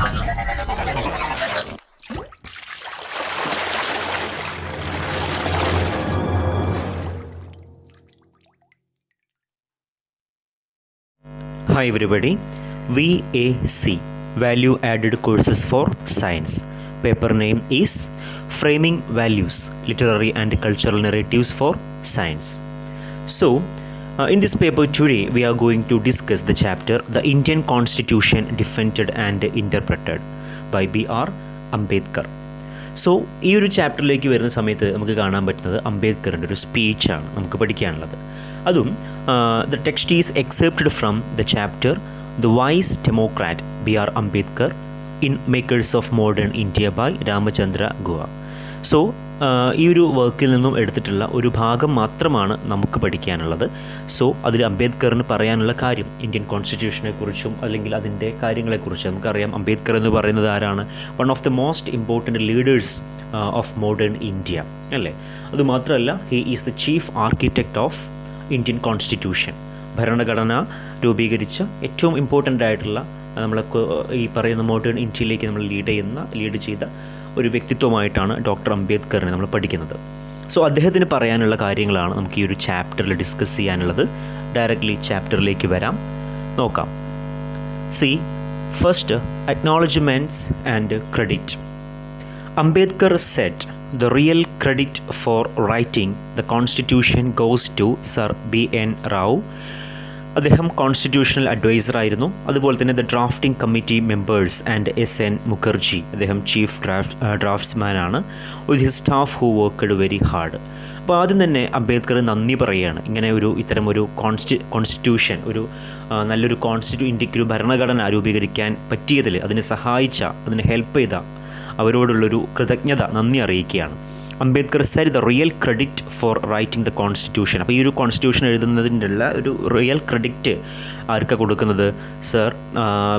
Hi everybody, VAC Value Added Courses for Science. Paper name is Framing Values, Literary and Cultural Narratives for Science. So, in this paper today we are going to discuss the chapter The Indian Constitution Defended and Interpreted by B.R. Ambedkar. So ഈ ഒരു ചാപ്റ്ററിലേക്ക് വരുന്ന സമയത്ത് നമുക്ക് കാണാൻ പറ്റുന്നത് അംബേദ്കറിൻ്റെ ഒരു സ്പീച്ചാണ് നമുക്ക് പഠിക്കാനുള്ളത്. അതും the text is excerpted from the chapter The Wise Democrat B.R. Ambedkar in Makers of Modern India by Ramachandra Guha. So ഈ ഒരു വർക്കിൽ നിന്നും എടുത്തിട്ടുള്ള ഒരു ഭാഗം മാത്രമാണ് നമുക്ക് പഠിക്കാനുള്ളത്. സോ അതിൽ അംബേദ്കറിന് പറയാനുള്ള കാര്യം ഇന്ത്യൻ കോൺസ്റ്റിറ്റ്യൂഷനെ കുറിച്ചും അല്ലെങ്കിൽ അതിൻ്റെ കാര്യങ്ങളെക്കുറിച്ച് നമുക്കറിയാം. അംബേദ്കർ എന്ന് പറയുന്നത് ആരാണ്? One of the most important leaders of Modern India അല്ലേ. അതുമാത്രമല്ല, he is the chief architect of Indian constitution. ഭരണഘടന രൂപീകരിച്ച ഏറ്റവും ഇമ്പോർട്ടൻ്റ് ആയിട്ടുള്ള നമ്മളൊക്കെ ഈ പറയുന്ന മോഡേൺ ഇന്ത്യയിലേക്ക് നമ്മൾ ലീഡ് ചെയ്ത ഒരു വ്യക്തിത്വമായിട്ടാണ് ഡോക്ടർ അംബേദ്കറിനെ നമ്മൾ പഠിക്കുന്നത്. സോ അദ്ദേഹത്തിന് പറയാനുള്ള കാര്യങ്ങളാണ് നമുക്ക് ഈ ഒരു ചാപ്റ്ററിൽ ഡിസ്കസ് ചെയ്യാനുള്ളത്. ഡയറക്റ്റ്ലി ചാപ്റ്ററിലേക്ക് നോക്കാം. See first, acknowledgements and credit. Ambedkar said the real credit for writing the constitution goes to Sir B.N. Rao. അദ്ദേഹം കോൺസ്റ്റിറ്റ്യൂഷണൽ അഡ്വൈസർ ആയിരുന്നു. അതുപോലെ തന്നെ the drafting committee members and S.N. Mukherjee, അദ്ദേഹം ചീഫ് ഡ്രാഫ്റ്റ്സ്മാൻ ആണ്. With his staff who worked very hard. അപ്പോൾ ആദ്യം തന്നെ അംബേദ്കർ നന്ദി പറയുകയാണ്. ഇങ്ങനെ ഇത്തരം ഒരു കോൺസ്റ്റിറ്റ്യൂഷൻ, ഒരു നല്ലൊരു ഇന്ത്യക്ക് ഒരു ഭരണഘടന രൂപീകരിക്കാൻ പറ്റിയതിൽ അതിനെ സഹായിച്ച, അതിനെ ഹെൽപ്പ് ചെയ്ത അവരോടുള്ളൊരു കൃതജ്ഞത, നന്ദി അറിയിക്കുകയാണ്. Ambedkar said the real credit for writing the constitution. അപ്പോൾ ഈ ഒരു കോൺസ്റ്റിറ്റ്യൂഷൻ എഴുതുന്നതിൻ്റെ ഉള്ള ഒരു റിയൽ ക്രെഡിറ്റ് ആർക്കാണ് കൊടുക്കുന്നത്? Sir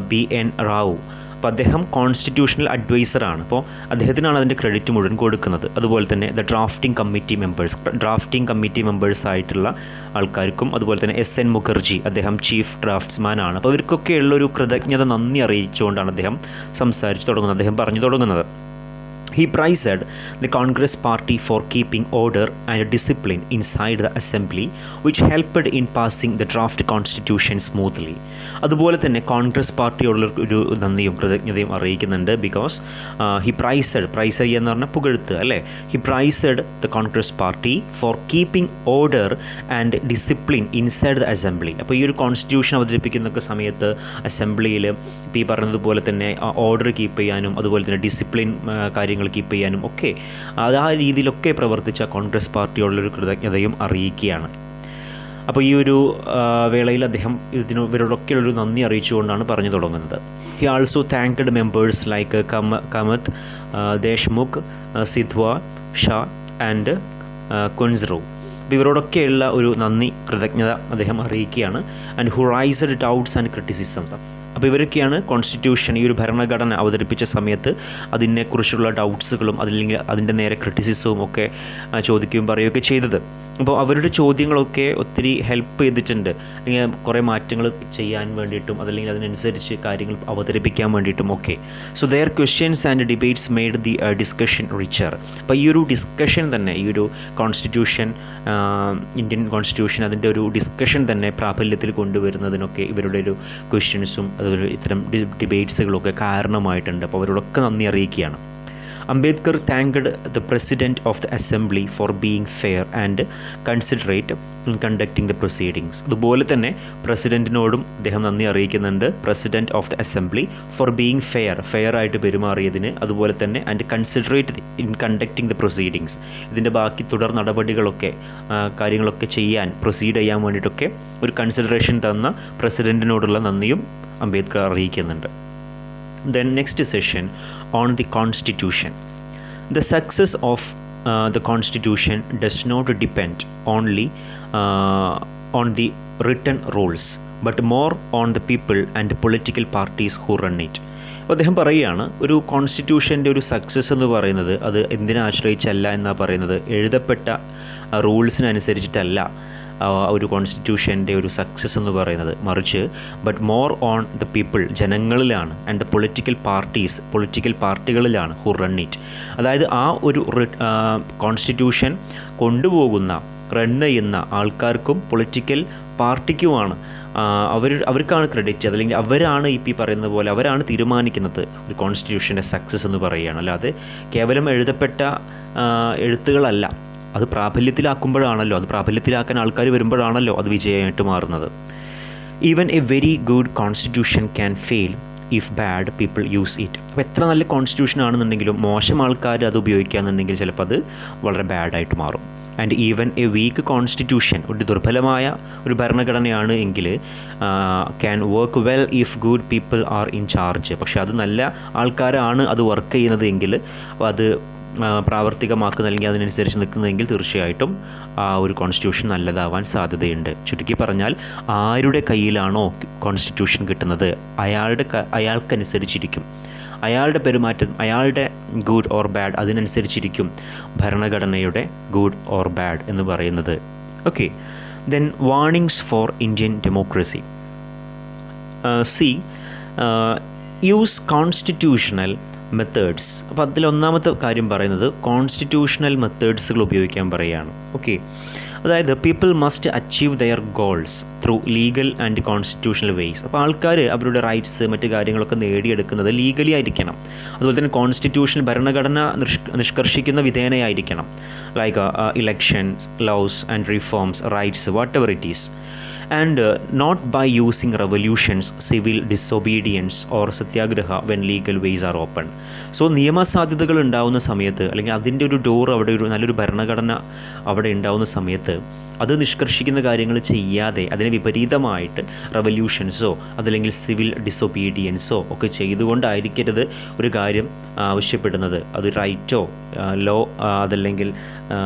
B.N. റാവു. അപ്പോൾ അദ്ദേഹം കോൺസ്റ്റിറ്റ്യൂഷണൽ അഡ്വൈസറാണ്. അപ്പോൾ അദ്ദേഹത്തിനാണ് അതിൻ്റെ ക്രെഡിറ്റ് മുഴുവൻ കൊടുക്കുന്നത്. അതുപോലെ തന്നെ ദ ഡ്രാഫ്റ്റിംഗ് കമ്മിറ്റി മെമ്പേഴ്സ് ആയിട്ടുള്ള ആൾക്കാർക്കും, അതുപോലെ തന്നെ S.N. മുഖർജി, അദ്ദേഹം ചീഫ് ഡ്രാഫ്റ്റ്സ്മാൻ ആണ്. അപ്പോൾ ഇവർക്കൊക്കെയുള്ളൊരു കൃതജ്ഞത, നന്ദി അറിയിച്ചുകൊണ്ടാണ് അദ്ദേഹം അദ്ദേഹം പറഞ്ഞു തുടങ്ങുന്നത്. He praised the Congress party for keeping order and discipline inside the assembly, which helped in passing the draft constitution smoothly. അതുപോലെ തന്നെ കോൺഗ്രസ് പാർട്ടിയുള്ള ഒരു നന്ദിയും കൃതജ്ഞതയും അറിയിക്കുന്നുണ്ട്. ബിക്കോസ് ഹി പ്രൈസ് എന്ന് പറഞ്ഞാൽ പുകഴ്ത്ത് അല്ലേ. He priced the Congress party for keeping order and discipline inside the assembly. അപ്പോൾ ഈ ഒരു കോൺസ്റ്റിറ്റ്യൂഷൻ അവതരിപ്പിക്കുന്ന സമയത്ത് അസംബ്ലിയിൽ ഇപ്പോൾ ഈ പറഞ്ഞതുപോലെ തന്നെ ഓർഡർ കീപ്പ് ചെയ്യാനും അതുപോലെ തന്നെ ഡിസിപ്ലിൻ കാര്യങ്ങൾ കീപ്പ് ചെയ്യാനും ഒക്കെ ആ രീതിയിലൊക്കെ പ്രവർത്തിച്ച കോൺഗ്രസ് പാർട്ടിയോടുള്ളൊരു കൃതജ്ഞതയും അറിയിക്കുകയാണ്. അപ്പോൾ ഈ ഒരു വേളയിൽ അദ്ദേഹം ഇവരോടൊക്കെയുള്ളൊരു നന്ദി അറിയിച്ചുകൊണ്ടാണ് പറഞ്ഞു തുടങ്ങുന്നത്. He also thanked members like Kamath, Deshmukh, Sidhva, Shah and Kunzru. അപ്പോൾ ഇവരോടൊക്കെയുള്ള ഒരു നന്ദി, കൃതജ്ഞത അദ്ദേഹം അറിയിക്കുകയാണ്. And who raised doubts and criticisms. അപ്പോൾ ഇവരൊക്കെയാണ് കോൺസ്റ്റിറ്റ്യൂഷൻ, ഈ ഒരു ഭരണഘടന അവതരിപ്പിച്ച സമയത്ത് അതിനെക്കുറിച്ചുള്ള ഡൗട്ട്സുകളും അതല്ലെങ്കിൽ അതിൻ്റെ നേരെ ക്രിറ്റിസിസവും ഒക്കെ ചോദിക്കുകയും പറയുകയൊക്കെ ചെയ്തത്. അപ്പോൾ അവരുടെ ചോദ്യങ്ങളൊക്കെ ഒത്തിരി ഹെൽപ്പ് ചെയ്തിട്ടുണ്ട്, അല്ലെങ്കിൽ കുറേ മാറ്റങ്ങൾ ചെയ്യാൻ വേണ്ടിയിട്ടും അതല്ലെങ്കിൽ അതിനനുസരിച്ച് കാര്യങ്ങൾ അവതരിപ്പിക്കാൻ വേണ്ടിയിട്ടും ഒക്കെ. So their questions and debates made the discussion richer. അപ്പോൾ ഈ ഒരു ഡിസ്കഷൻ തന്നെ, ഈ ഒരു കോൺസ്റ്റിറ്റ്യൂഷൻ, ഇന്ത്യൻ കോൺസ്റ്റിറ്റ്യൂഷൻ, അതിൻ്റെ ഒരു ഡിസ്കഷൻ തന്നെ പ്രാബല്യത്തിൽ കൊണ്ടുവരുന്നതിനൊക്കെ ഇവരുടെ ഒരു ക്വസ്റ്റ്യൻസും അതുപോലെ ഇത്തരം ഡിബേറ്റ്സുകളൊക്കെ കാരണമായിട്ടുണ്ട്. അപ്പോൾ അവരോടൊക്കെ നന്ദി അറിയിക്കുകയാണ്. Ambedkar thanked the president of the assembly for being fair and considerate in conducting the proceedings. അതുപോലെ തന്നെ പ്രസിഡൻറ്റിനോടും അദ്ദേഹം നന്ദി അറിയിക്കുന്നുണ്ട്. President of the assembly for being fair ആയിട്ട് പെരുമാറിയതിന്, അതുപോലെ തന്നെ and considerate in conducting the proceedings, ഇതിൻ്റെ ബാക്കി തുടർ നടപടികളൊക്കെ കാര്യങ്ങളൊക്കെ പ്രൊസീഡ് ചെയ്യാൻ വേണ്ടിയിട്ടൊക്കെ ഒരു കൺസിഡറേഷൻ തന്ന പ്രസിഡൻറ്റിനോടുള്ള നന്ദിയും അംബേദ്കർ അറിയിക്കുന്നുണ്ട്. Then next session on the Constitution. The success of the Constitution does not depend only on the written rules, but more on the people and political parties who run it. അപ്പോൾ അദ്ദേഹം പറയുകയാണ്, ഒരു കോൺസ്റ്റിറ്റ്യൂഷൻ്റെ ഒരു success എന്ന് പറയുന്നത് അത് എന്തിനെ ആശ്രയിച്ചല്ല എന്നാണ് പറയുന്നത്. എഴുതപ്പെട്ട റൂൾസിനനുസരിച്ചിട്ടല്ല ഒരു കോൺസ്റ്റിറ്റ്യൂഷൻ്റെ ഒരു സക്സസ് എന്ന് പറയുന്നത്, മറിച്ച് but more on the people, ജനങ്ങളിലാണ്, ആൻഡ് ദ പൊളിറ്റിക്കൽ പാർട്ടികളിലാണ് ഹു റൺ ഇറ്റ്. അതായത് ആ ഒരു കോൺസ്റ്റിറ്റ്യൂഷൻ കൊണ്ടുപോകുന്ന, റൺ ചെയ്യുന്ന ആൾക്കാർക്കും പൊളിറ്റിക്കൽ പാർട്ടിക്കുമാണ് അവർക്കാണ് ക്രെഡിറ്റ്, അതല്ലെങ്കിൽ അവരാണ് ഈ പറയുന്ന പോലെ അവരാണ് തീരുമാനിക്കുന്നത് ഒരു കോൺസ്റ്റിറ്റ്യൂഷൻ്റെ സക്സസ് എന്ന് പറയുകയാണ്. അല്ലാതെ കേവലം എഴുതപ്പെട്ട എഴുത്തുകളല്ല, അത് പ്രാബല്യത്തിലാക്കുമ്പോഴാണല്ലോ, അത് പ്രാബല്യത്തിലാക്കാൻ ആൾക്കാർ വരുമ്പോഴാണല്ലോ അത് വിജയമായിട്ട് മാറുന്നത്. Even A very good constitution can fail if bad people use it. അപ്പോൾ എത്ര നല്ല കോൺസ്റ്റിറ്റ്യൂഷൻ ആണെന്നുണ്ടെങ്കിലും മോശം ആൾക്കാർ അത് ഉപയോഗിക്കുകയെന്നുണ്ടെങ്കിൽ ചിലപ്പോൾ അത് വളരെ ബാഡായിട്ട് മാറും. And even a weak constitution, ഒരു ദുർബലമായ ഒരു ഭരണഘടനയാണ് എങ്കിൽ can work well if good people are in charge. പക്ഷേ അത് നല്ല ആൾക്കാരാണ് അത് വർക്ക് ചെയ്യുന്നത് എങ്കിൽ, അത് പ്രാവർത്തികമാക്കുന്ന അല്ലെങ്കിൽ അതിനനുസരിച്ച് നിൽക്കുന്നതെങ്കിൽ തീർച്ചയായിട്ടും ആ ഒരു കോൺസ്റ്റിറ്റ്യൂഷൻ നല്ലതാവാൻ സാധ്യതയുണ്ട്. ചുരുക്കി പറഞ്ഞാൽ ആരുടെ കയ്യിലാണോ കോൺസ്റ്റിറ്റ്യൂഷൻ കിട്ടുന്നത് അയാൾക്കനുസരിച്ചിരിക്കും, അയാളുടെ പെരുമാറ്റം, അയാളുടെ ഗുഡ് ഓർ ബാഡ് അതിനനുസരിച്ചിരിക്കും ഭരണഘടനയുടെ ഗുഡ് ഓർ ബാഡ് എന്ന് പറയുന്നത്. Okay, then warnings for Indian democracy. Use constitutional methods. അപ്പോൾ അതിലൊന്നാമത്തെ കാര്യം പറയുന്നത് കോൺസ്റ്റിറ്റ്യൂഷണൽ മെത്തേഡ്സുകൾ ഉപയോഗിക്കാൻ പറയുകയാണ്. ഓക്കെ, അതായത് people must achieve their goals through legal and constitutional ways. അപ്പോൾ ആൾക്കാർ അവരുടെ റൈറ്റ്സ് മറ്റ് കാര്യങ്ങളൊക്കെ നേടിയെടുക്കുന്നത് ലീഗലി ആയിരിക്കണം. അതുപോലെ തന്നെ കോൺസ്റ്റിറ്റ്യൂഷൻ ഭരണഘടന നിഷ്കർഷിക്കുന്ന വിധേനയായിരിക്കണം. Like elections, laws and reforms, rights, whatever it is. And not by using revolutions, civil disobedience or satyagraha when legal ways are open. So നിയമസാധ്യതകൾ ഉണ്ടാവുന്ന സമയത്ത്, അല്ലെങ്കിൽ അതിൻ്റെ ഒരു ഡോർ അവിടെ, ഒരു നല്ലൊരു ഭരണഘടന അവിടെ ഉണ്ടാവുന്ന സമയത്ത് അത് നിഷ്കർഷിക്കുന്ന കാര്യങ്ങൾ ചെയ്യാതെ അതിന് വിപരീതമായിട്ട് റെവല്യൂഷൻസോ അതല്ലെങ്കിൽ സിവിൽ ഡിസൊബീഡിയൻസോ ഒക്കെ ചെയ്തുകൊണ്ടായിരിക്കരുത് ഒരു കാര്യം ആവശ്യപ്പെടുന്നത്. അത് റൈറ്റോ ലോ അതല്ലെങ്കിൽ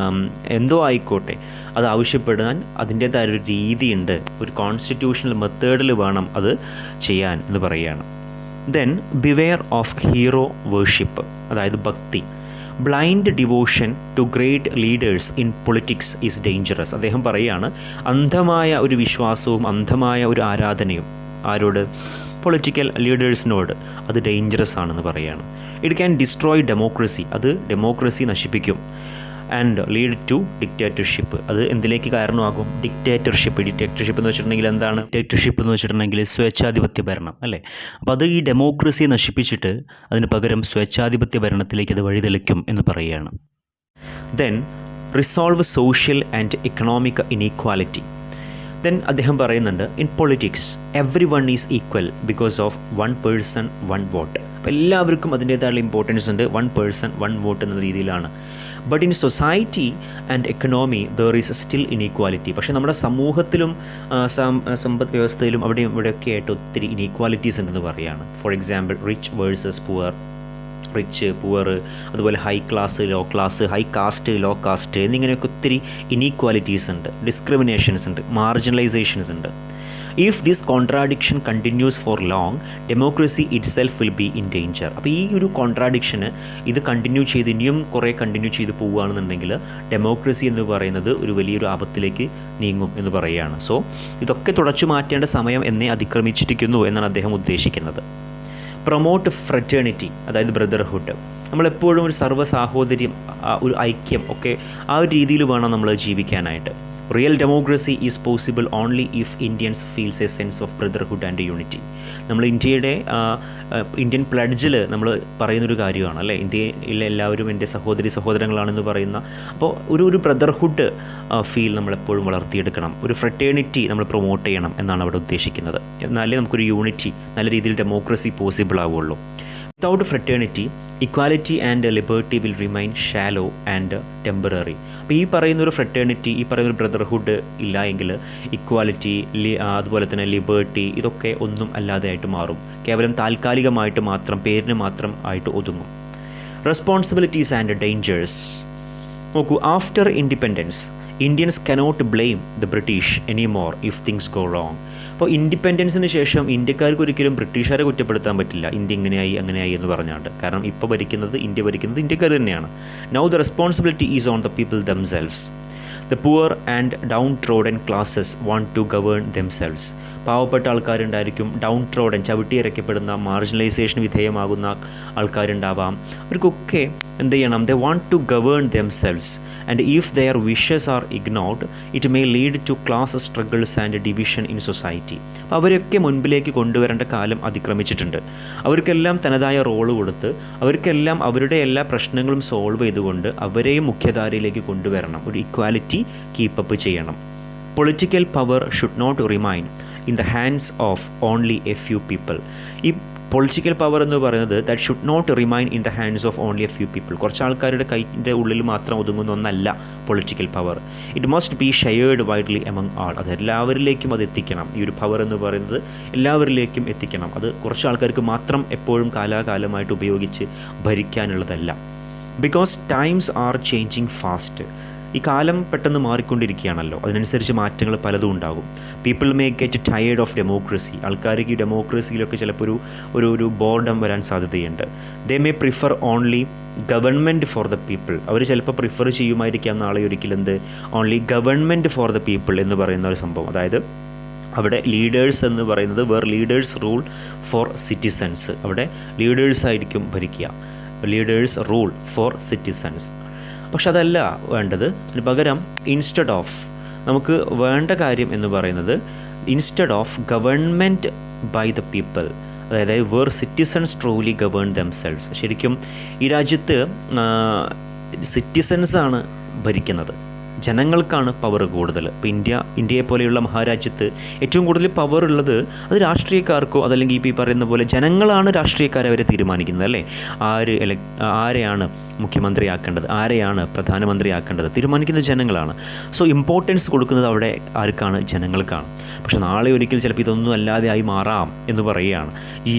എന്തോ ആയിക്കോട്ടെ, അത് ആവശ്യപ്പെടാൻ അതിൻ്റേതായൊരു രീതിയുണ്ട്, ഒരു കോൺസ്റ്റിറ്റ്യൂഷണൽ മെത്തേഡിൽ വേണം അത് ചെയ്യാൻ എന്ന് പറയുകയാണ്. Then beware of hero worship, അതായത് ഭക്തി. Blind devotion to great leaders in politics is dangerous. അദ്ദേഹം പറയുകയാണ്, അന്ധമായ ഒരു വിശ്വാസവും അന്ധമായ ഒരു ആരാധനയും ആരോട്? പൊളിറ്റിക്കൽ ലീഡേഴ്സിനോട്, അത് ഡേഞ്ചറസ് ആണെന്ന് പറയുകയാണ്. ഇറ്റ് ക്യാൻ ഡിസ്ട്രോയ് ഡെമോക്രസി, അത് ഡെമോക്രസി നശിപ്പിക്കും. ആൻഡ് ലീഡ് ടു ഡിക്റ്റേറ്റർഷിപ്പ്, അത് എന്തിലേക്ക് കാരണമാകും? ഡിക്റ്റേറ്റർഷിപ്പ് എന്ന് വെച്ചിട്ടുണ്ടെങ്കിൽ എന്താണ്? ഡിക്റ്റേറ്റർഷിപ്പ് എന്ന് വെച്ചിട്ടുണ്ടെങ്കിൽ സ്വേച്ഛാധിപത്യ ഭരണം അല്ലേ. അപ്പോൾ അത് ഈ ഡെമോക്രസിയെ നശിപ്പിച്ചിട്ട് അതിന് പകരം സ്വേച്ഛാധിപത്യ ഭരണത്തിലേക്ക് അത് വഴിതെളിക്കും എന്ന് പറയുകയാണ്. Then resolve social and economic inequality. Then അദ്ദേഹം പറയുന്നുണ്ട്, in politics every one is equal because of one person one vote. അപ്പോൾ എല്ലാവർക്കും അതിൻ്റേതായുള്ള ഇമ്പോർട്ടൻസ് ഉണ്ട്, വൺ പേഴ്സൺ വൺ വോട്ട് എന്ന രീതിയിലാണ്. But in society and economy there is still inequality. പക്ഷേ നമ്മുടെ സമൂഹത്തിലും സമ്പദ് വ്യവസ്ഥയിലും അവിടെയും ഇവിടെയൊക്കെ ആയിട്ട് ഒത്തിരി ഇനീക്വാലിറ്റീസ് ഉണ്ടെന്ന് പറയുകയാണ്. For example rich versus poor, rich poor, അതുപോലെ high class low class, high caste low caste എന്നിങ്ങനെയൊക്കെ ഒത്തിരി ഇനീക്വാലിറ്റീസ് ഉണ്ട്, ഡിസ്ക്രിമിനേഷൻസ് ഉണ്ട്, മാർജിനലൈസേഷൻസ് ഉണ്ട്. If this contradiction continues for long democracy itself will be in danger. അപ്പോൾ ഈ ഒരു കോൺട്രാഡിക്ഷന് ഇത് കണ്ടിന്യൂ ചെയ്ത് ഇനിയും കുറേ കണ്ടിന്യൂ ചെയ്ത് പോവുകയാണെന്നുണ്ടെങ്കിൽ ഡെമോക്രസി എന്ന് പറയുന്നത് ഒരു വലിയൊരു ആപത്തിലേക്ക് നീങ്ങും എന്ന് പറയുകയാണ്. സോ ഇതൊക്കെ തുടച്ചു മാറ്റേണ്ട സമയം എന്നെ അതിക്രമിച്ചിരിക്കുന്നു എന്നാണ് അദ്ദേഹം ഉദ്ദേശിക്കുന്നത്. പ്രൊമോട്ട് ഫ്രറ്റേണിറ്റി, അതായത് ബ്രദർഹുഡ്. നമ്മളെപ്പോഴും ഒരു സർവ്വസാഹോദര്യം, ഒരു ഐക്യം ഒക്കെ ആ ഒരു രീതിയിൽ വേണം നമ്മൾ ജീവിക്കാനായിട്ട്. Real democracy is possible only if Indians feels a sense of brotherhood and unity. നമ്മൾ ഇന്ത്യയുടെ ഇന്ത്യൻ പ്ലഡ്ജിൽ നമ്മൾ പറയുന്നൊരു കാര്യമാണ് അല്ലേ, ഇന്ത്യയിലെ എല്ലാവരും എൻ്റെ സഹോദരങ്ങളാണെന്ന് പറയുന്ന. അപ്പോൾ ഒരു ബ്രദർഹുഡ് ഫീൽ നമ്മളെപ്പോഴും വളർത്തിയെടുക്കണം, ഒരു ഫ്രറ്റേണിറ്റി നമ്മൾ പ്രൊമോട്ട് ചെയ്യണം എന്നാണ് അവിടെ ഉദ്ദേശിക്കുന്നത്. എന്നാലേ നമുക്കൊരു യൂണിറ്റി, നല്ല രീതിയിൽ ഡെമോക്രസി പോസിബിൾ ആവുള്ളൂ. Without fraternity equality and liberty will remain shallow and temporary. അപ്പോൾ ഈ പറയുന്നൊരു ഫ്രറ്റേണിറ്റി, ഈ പറയുന്നൊരു ബ്രദർഹുഡ് ഇല്ല എങ്കിൽ ഇക്വാലിറ്റി, അതുപോലെ തന്നെ ലിബർട്ടി, ഇതൊക്കെ ഒന്നും അല്ലാതെ ആയിട്ട് മാറും, കേവലം താൽക്കാലികമായിട്ട് മാത്രം, പേരിന് മാത്രം ആയിട്ട് ഒതുങ്ങും. Responsibilities and dangers. നോക്കൂ, after independence Indians cannot blame the British anymore if things go wrong. അപ്പോൾ ഇൻഡിപെൻഡൻസിന് ശേഷം ഇന്ത്യക്കാർക്ക് ഒരിക്കലും ബ്രിട്ടീഷുകാരെ കുറ്റപ്പെടുത്താൻ പറ്റില്ല, ഇന്ത്യ ഇങ്ങനെയായി അങ്ങനെയായി എന്ന് പറഞ്ഞാണ്ട്. കാരണം ഇപ്പോൾ ഇന്ത്യ ഭരിക്കുന്നത് ഇന്ത്യക്കാർ തന്നെയാണ്. Now the responsibility is on the people themselves. The poor and downtrodden classes want to govern themselves. പാവപ്പെട്ട ആൾക്കാരുണ്ടായിരിക്കും, ഡൗൺ ട്രോഡൻ ചവിട്ടിയരയ്ക്കപ്പെടുന്ന മാർജിനലൈസേഷൻ വിധേയമാകുന്ന ആൾക്കാരുണ്ടാവാം. അവർക്കൊക്കെ എന്ത് ചെയ്യണം? They want to govern themselves and if their wishes are ignored it may lead to class struggles and division in society. അപ്പോൾ അവരൊക്കെ മുൻപിലേക്ക് കൊണ്ടുവരേണ്ട കാലം അതിക്രമിച്ചിട്ടുണ്ട്. അവർക്കെല്ലാം തനതായ റോള് കൊടുത്ത് അവർക്കെല്ലാം അവരുടെ എല്ലാ പ്രശ്നങ്ങളും സോൾവ് ചെയ്തുകൊണ്ട് അവരെയും മുഖ്യധാരയിലേക്ക് കൊണ്ടുവരണം. ഒരു ഇക്വാലിറ്റി കീപ്പപ്പ് ചെയ്യണം. Political power should not remain in the hands of only a few people. ഈ പൊളിറ്റിക്കൽ പവർ എന്ന് പറയുന്നത് that should not remain in the hands of only a few people. കുറച്ച് ആൾക്കാരുടെ കൈൻ്റെ ഉള്ളിൽ മാത്രം ഒതുങ്ങുന്ന ഒന്നല്ല political power. It must be shared widely among all. അത് എല്ലാവരിലേക്കും അത് എത്തിക്കണം. ഈ ഒരു പവർ എന്ന് പറയുന്നത് എല്ലാവരിലേക്കും എത്തിക്കണം. അത് കുറച്ച് ആൾക്കാർക്ക് മാത്രം എപ്പോഴും കാലാകാലമായിട്ട് ഉപയോഗിച്ച് ഭരിക്കാനുള്ളതല്ല. Because times are changing fast. ഈ കാലം പെട്ടെന്ന് മാറിക്കൊണ്ടിരിക്കുകയാണല്ലോ, അതിനനുസരിച്ച് മാറ്റങ്ങൾ പലതും ഉണ്ടാകും. People may get tired of democracy. ആൾക്കാർക്ക് ഈ ഡെമോക്രസിയിലൊക്കെ ചിലപ്പോൾ ഒരു ബോർഡം വരാൻ സാധ്യതയുണ്ട്. They may prefer only government for the people. അവർ ചിലപ്പോൾ പ്രിഫർ ചെയ്യുമായിരിക്കാം നാളെ ഒരിക്കലും only government for the people എന്ന് പറയുന്ന ഒരു സംഭവം. അതായത് അവിടെ ലീഡേഴ്സ് എന്ന് പറയുന്നത് ലീഡേഴ്സ് റൂൾ ഫോർ സിറ്റിസൺസ്. അവിടെ ലീഡേഴ്സായിരിക്കും ഭരിക്കുക. Leaders rule for citizens. പക്ഷെ അതല്ല വേണ്ടത്. അതിന് പകരം ഇൻസ്റ്റഡ് ഓഫ് നമുക്ക് വേണ്ട കാര്യം എന്ന് പറയുന്നത് instead of government by the people, അതായത് where citizens truly govern themselves. ശരിക്കും ഈ രാജ്യത്ത് സിറ്റിസൺസാണ് ഭരിക്കുന്നത്, ജനങ്ങൾക്കാണ് പവർ കൂടുതൽ. ഇപ്പോൾ ഇന്ത്യയെ പോലെയുള്ള മഹാരാജ്യത്ത് ഏറ്റവും കൂടുതൽ പവർ ഉള്ളത് അത് രാഷ്ട്രീയക്കാർക്കോ അതല്ലെങ്കിൽ ഇപ്പോൾ ഈ പറയുന്ന പോലെ ജനങ്ങളാണ് രാഷ്ട്രീയക്കാരെ അവരെ തീരുമാനിക്കുന്നത്, അല്ലേ? ആരെയാണ് മുഖ്യമന്ത്രിയാക്കേണ്ടത്, ആരെയാണ് പ്രധാനമന്ത്രിയാക്കേണ്ടത് തീരുമാനിക്കുന്നത് ജനങ്ങളാണ്. സോ ഇമ്പോർട്ടൻസ് കൊടുക്കുന്നത് അവിടെ ആർക്കാണ്? ജനങ്ങൾക്കാണ്. പക്ഷെ നാളെ ഒരിക്കൽ ചിലപ്പോൾ ഇതൊന്നും അല്ലാതെ ആയി മാറാം എന്ന് പറയുകയാണ്. ഈ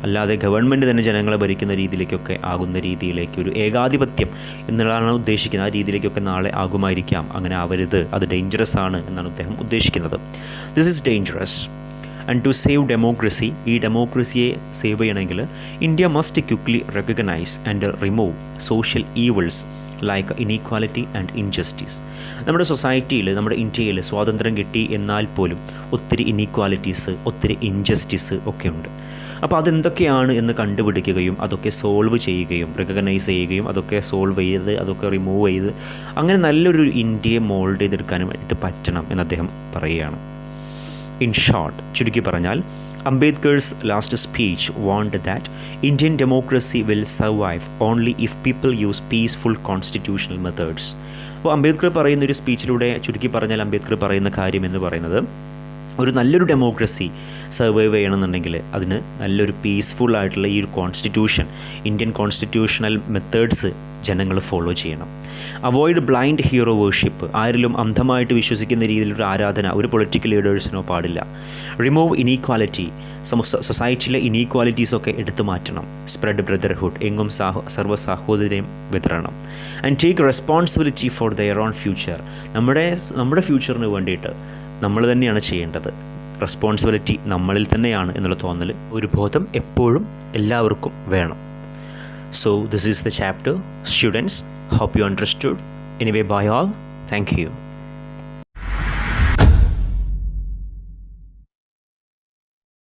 അല്ലാതെ ഗവൺമെൻറ് തന്നെ ജനങ്ങളെ ഭരിക്കുന്ന രീതിയിലേക്കൊക്കെ ആകുന്ന രീതിയിലേക്ക് ഒരു ഏകാധിപത്യം എന്നുള്ളതാണ് ഉദ്ദേശിക്കുന്നത്. ആ രീതിയിലേക്കൊക്കെ നാളെ ആകുമായിരിക്കും. അങ്ങനെ ആവരുത്, അത് ഡേഞ്ചറസ് ആണ് എന്നാണ് അദ്ദേഹം ഉദ്ദേശിക്കുന്നത്. This is dangerous and to save democracy, ഈ ഡെമോക്രസിയെ സേവ് ചെയ്യണമെങ്കിൽ India must quickly recognise and remove social evils like inequality and injustice. നമ്മുടെ സൊസൈറ്റിയിൽ, നമ്മുടെ ഇന്ത്യയിൽ സ്വാതന്ത്ര്യം കിട്ടി എന്നാൽ പോലും ഒത്തിരി ഇനീക്വാലിറ്റീസ്, ഒത്തിരി ഇൻജസ്റ്റിസ് ഒക്കെ ഉണ്ട്. അപ്പോൾ അതെന്തൊക്കെയാണ് എന്ന് കണ്ടുപിടിക്കുകയും അതൊക്കെ സോൾവ് ചെയ്യുകയും റെക്കഗ്നൈസ് ചെയ്യുകയും അതൊക്കെ സോൾവ് ചെയ്ത് അതൊക്കെ റിമൂവ് ചെയ്ത് അങ്ങനെ നല്ലൊരു ഇന്ത്യയെ മോൾഡ് ചെയ്തെടുക്കാനും വേണ്ടിയിട്ട് പറ്റണം എന്ന് അദ്ദേഹം പറയുകയാണ്. ഇൻ ഷോർട്ട്, ചുരുക്കി പറഞ്ഞാൽ, Ambedkar's last speech want that Indian democracy will survive only if people use peaceful constitutional methods. അപ്പോൾ അംബേദ്കർ പറയുന്നൊരു സ്പീച്ചിലൂടെ ചുരുക്കി പറഞ്ഞാൽ അംബേദ്കർ പറയുന്ന കാര്യം എന്ന് പറയുന്നത് ഒരു നല്ലൊരു ഡെമോക്രസി സർവൈവ് ചെയ്യണമെന്നുണ്ടെങ്കിൽ അതിന് നല്ലൊരു പീസ്ഫുൾ ആയിട്ടുള്ള ഈ ഒരു കോൺസ്റ്റിറ്റ്യൂഷൻ, ഇന്ത്യൻ കോൺസ്റ്റിറ്റ്യൂഷണൽ മെത്തേഡ്സ് ജനങ്ങൾ ഫോളോ ചെയ്യണം. Avoid blind hero worship. ആരിലും അന്ധമായിട്ട് വിശ്വസിക്കുന്ന രീതിയിലൊരു ആരാധന ഒരു പൊളിറ്റിക്കൽ ലീഡേഴ്സിനോ പാടില്ല. Remove inequality. സൊസൈറ്റിയിലെ ഇനീക്വാലിറ്റീസൊക്കെ എടുത്തു മാറ്റണം. Spread brotherhood. എങ്ങും സർവ്വസാഹോദര്യം വിതരണം. And take responsibility for their own future. നമ്മുടെ ഫ്യൂച്ചറിന് വേണ്ടിയിട്ട് നമ്മൾ തന്നെയാണ് ചെയ്യേണ്ടത്. റെസ്പോൺസിബിലിറ്റി നമ്മളിൽ തന്നെയാണ് എന്നുള്ള തോന്നൽ, ഒരു ബോധം എപ്പോഴും എല്ലാവർക്കും വേണം. So this is the chapter. Students, hope you understood. Anyway, bye all. Thank you.